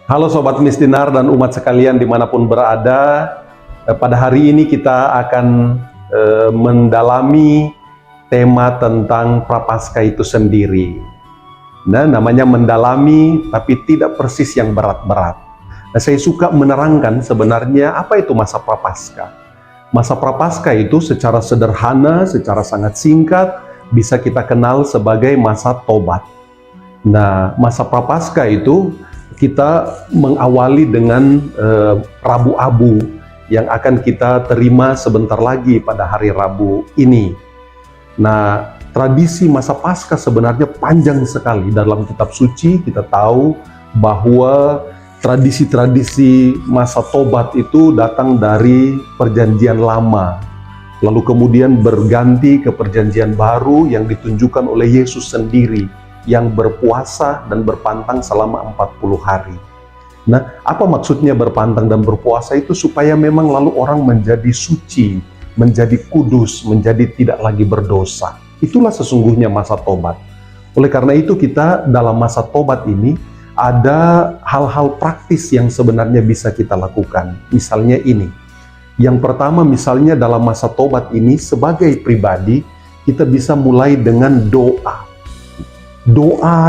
Halo Sobat Misdinar dan umat sekalian dimanapun berada. Pada hari ini kita akan mendalami tema tentang Prapaskah itu sendiri. Nah, namanya mendalami tapi tidak persis yang berat-berat. Nah, saya suka menerangkan sebenarnya apa itu masa Prapaskah. Masa Prapaskah itu secara sederhana, secara sangat singkat, bisa kita kenal sebagai masa tobat. Nah, masa Prapaskah itu kita mengawali dengan Rabu Abu yang akan kita terima sebentar lagi pada hari Rabu ini. Nah, tradisi masa Paskah sebenarnya panjang sekali. Dalam kitab suci kita tahu bahwa tradisi-tradisi masa tobat itu datang dari Perjanjian Lama, lalu kemudian berganti ke Perjanjian Baru yang ditunjukkan oleh Yesus sendiri, yang berpuasa dan berpantang selama 40 hari. Nah, apa maksudnya berpantang dan berpuasa itu? Supaya memang lalu orang menjadi suci, menjadi kudus, menjadi tidak lagi berdosa. Itulah sesungguhnya masa tobat. Oleh karena itu kita dalam masa tobat ini ada hal-hal praktis yang sebenarnya bisa kita lakukan. Misalnya ini. Yang pertama misalnya dalam masa tobat ini sebagai pribadi kita bisa mulai dengan doa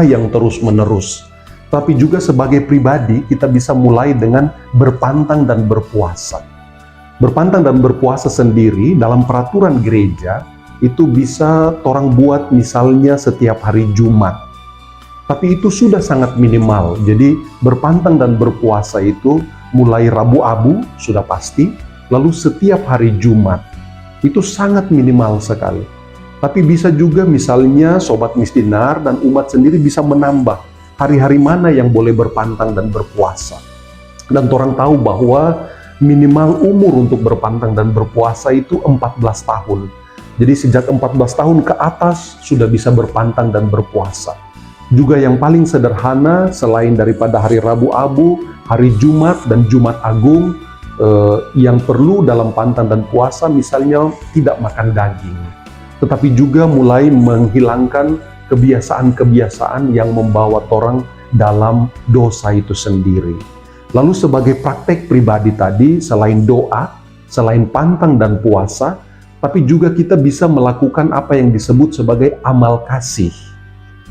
yang terus-menerus. Tapi juga sebagai pribadi kita bisa mulai dengan berpantang dan berpuasa. Berpantang dan berpuasa sendiri dalam peraturan gereja itu bisa orang buat misalnya setiap hari Jumat. Tapi itu sudah sangat minimal. Jadi berpantang dan berpuasa itu mulai Rabu Abu sudah pasti, lalu setiap hari Jumat. Itu sangat minimal sekali. Tapi bisa juga misalnya Sobat Misdinar dan umat sendiri bisa menambah hari-hari mana yang boleh berpantang dan berpuasa. Dan orang tahu bahwa minimal umur untuk berpantang dan berpuasa itu 14 tahun. Jadi sejak 14 tahun ke atas sudah bisa berpantang dan berpuasa. Juga yang paling sederhana selain daripada hari Rabu Abu, hari Jumat dan Jumat Agung, yang perlu dalam pantang dan puasa misalnya tidak makan daging. Tetapi juga mulai menghilangkan kebiasaan-kebiasaan yang membawa orang dalam dosa itu sendiri. Lalu sebagai praktek pribadi tadi, selain doa, selain pantang dan puasa, tapi juga kita bisa melakukan apa yang disebut sebagai amal kasih.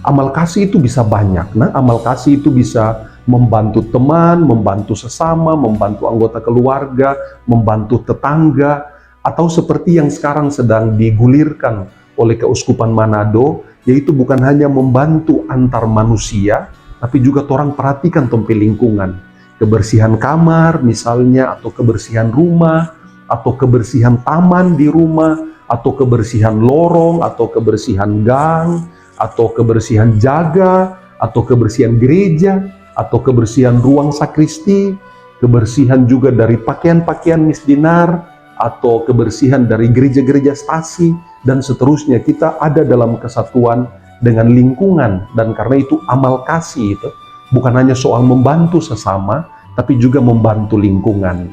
Amal kasih itu bisa banyak. Nah, amal kasih itu bisa membantu teman, membantu sesama, membantu anggota keluarga, membantu tetangga, atau seperti yang sekarang sedang digulirkan oleh Keuskupan Manado, yaitu bukan hanya membantu antar manusia, tapi juga orang perhatikan tempat lingkungan. Kebersihan kamar misalnya, atau kebersihan rumah, atau kebersihan taman di rumah, atau kebersihan lorong, atau kebersihan gang, atau kebersihan jaga, atau kebersihan gereja, atau kebersihan ruang sakristi, kebersihan juga dari pakaian-pakaian misdinar, atau kebersihan dari gereja-gereja stasi, dan seterusnya. Kita ada dalam kesatuan dengan lingkungan, dan karena itu amal kasih itu bukan hanya soal membantu sesama, tapi juga membantu lingkungan.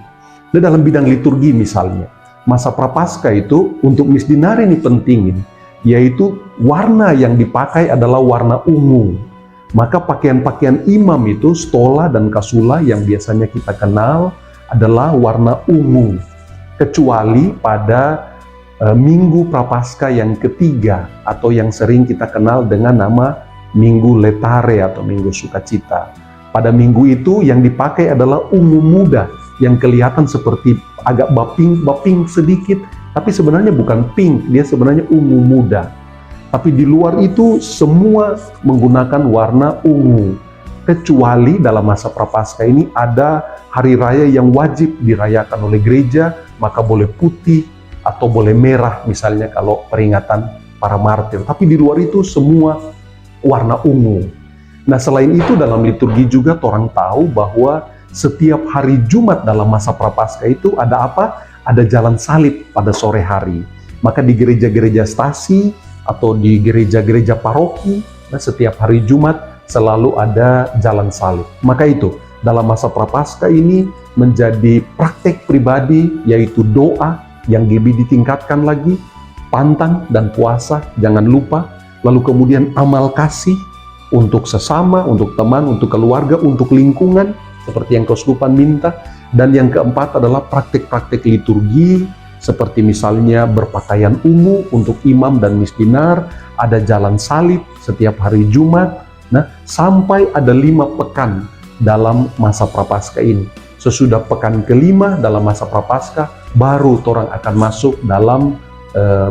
Dan dalam bidang liturgi misalnya, masa Prapaskah itu untuk misdinar ini pentingin, yaitu warna yang dipakai adalah warna ungu. Maka pakaian-pakaian imam itu, stola dan kasula yang biasanya kita kenal adalah warna ungu. Kecuali pada Minggu Prapaskah yang ketiga, atau yang sering kita kenal dengan nama Minggu Letare atau Minggu Sukacita. Pada minggu itu yang dipakai adalah ungu muda, yang kelihatan seperti agak baping sedikit, tapi sebenarnya bukan pink, dia sebenarnya ungu muda. Tapi di luar itu semua menggunakan warna ungu. Kecuali dalam masa Prapaskah ini ada hari raya yang wajib dirayakan oleh gereja, maka boleh putih atau boleh merah misalnya kalau peringatan para martir. Tapi di luar itu semua warna ungu. Nah, selain itu dalam liturgi juga orang tahu bahwa setiap hari Jumat dalam masa Prapaskah itu ada apa? Ada jalan salib pada sore hari. Maka di gereja-gereja stasi atau di gereja-gereja paroki, nah, setiap hari Jumat selalu ada jalan salib. Maka itu dalam masa Prapaskah ini menjadi praktek pribadi, yaitu doa yang lebih ditingkatkan lagi, pantang dan puasa jangan lupa, lalu kemudian amal kasih untuk sesama, untuk teman, untuk keluarga, untuk lingkungan, seperti yang keuskupan minta. Dan yang keempat adalah praktik-praktik liturgi, seperti misalnya berpakaian ungu untuk imam dan misdinar, ada jalan salib setiap hari Jumat. Nah, sampai ada 5 pekan dalam masa Prapaskah ini. Sesudah pekan kelima dalam masa Prapaskah, baru orang akan masuk dalam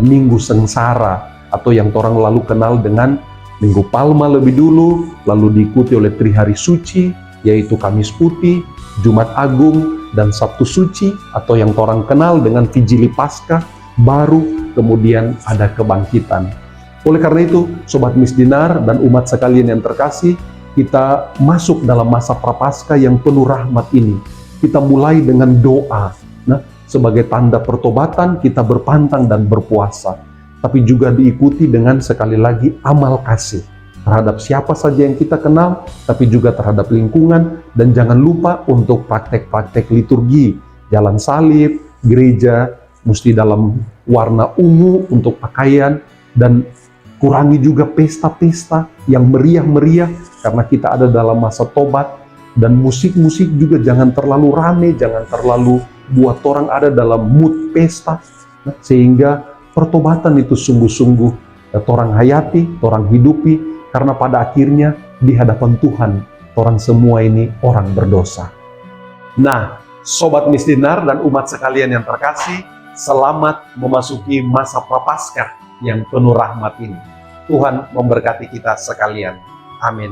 Minggu Sengsara, atau yang orang lalu kenal dengan Minggu Palma lebih dulu, lalu diikuti oleh Trihari Suci, yaitu Kamis Putih, Jumat Agung, dan Sabtu Suci, atau yang orang kenal dengan Vigili Paskah, baru kemudian ada kebangkitan. Oleh karena itu, Sobat Misdinar dan umat sekalian yang terkasih, kita masuk dalam masa Prapaskah yang penuh rahmat ini. Kita mulai dengan doa. Nah, sebagai tanda pertobatan, kita berpantang dan berpuasa. Tapi juga diikuti dengan sekali lagi amal kasih terhadap siapa saja yang kita kenal, tapi juga terhadap lingkungan. Dan jangan lupa untuk praktek-praktek liturgi, jalan salib, gereja mesti dalam warna ungu untuk pakaian, dan kurangi juga pesta-pesta yang meriah-meriah karena kita ada dalam masa tobat. Dan musik-musik juga jangan terlalu rame, jangan terlalu buat orang ada dalam mood pesta, sehingga pertobatan itu sungguh-sungguh orang hayati, orang hidupi, karena pada akhirnya di hadapan Tuhan orang semua ini orang berdosa. Nah, Sobat Misdinar dan umat sekalian yang terkasih, selamat memasuki masa Prapaskah yang penuh rahmat ini. Tuhan memberkati kita sekalian. Amin.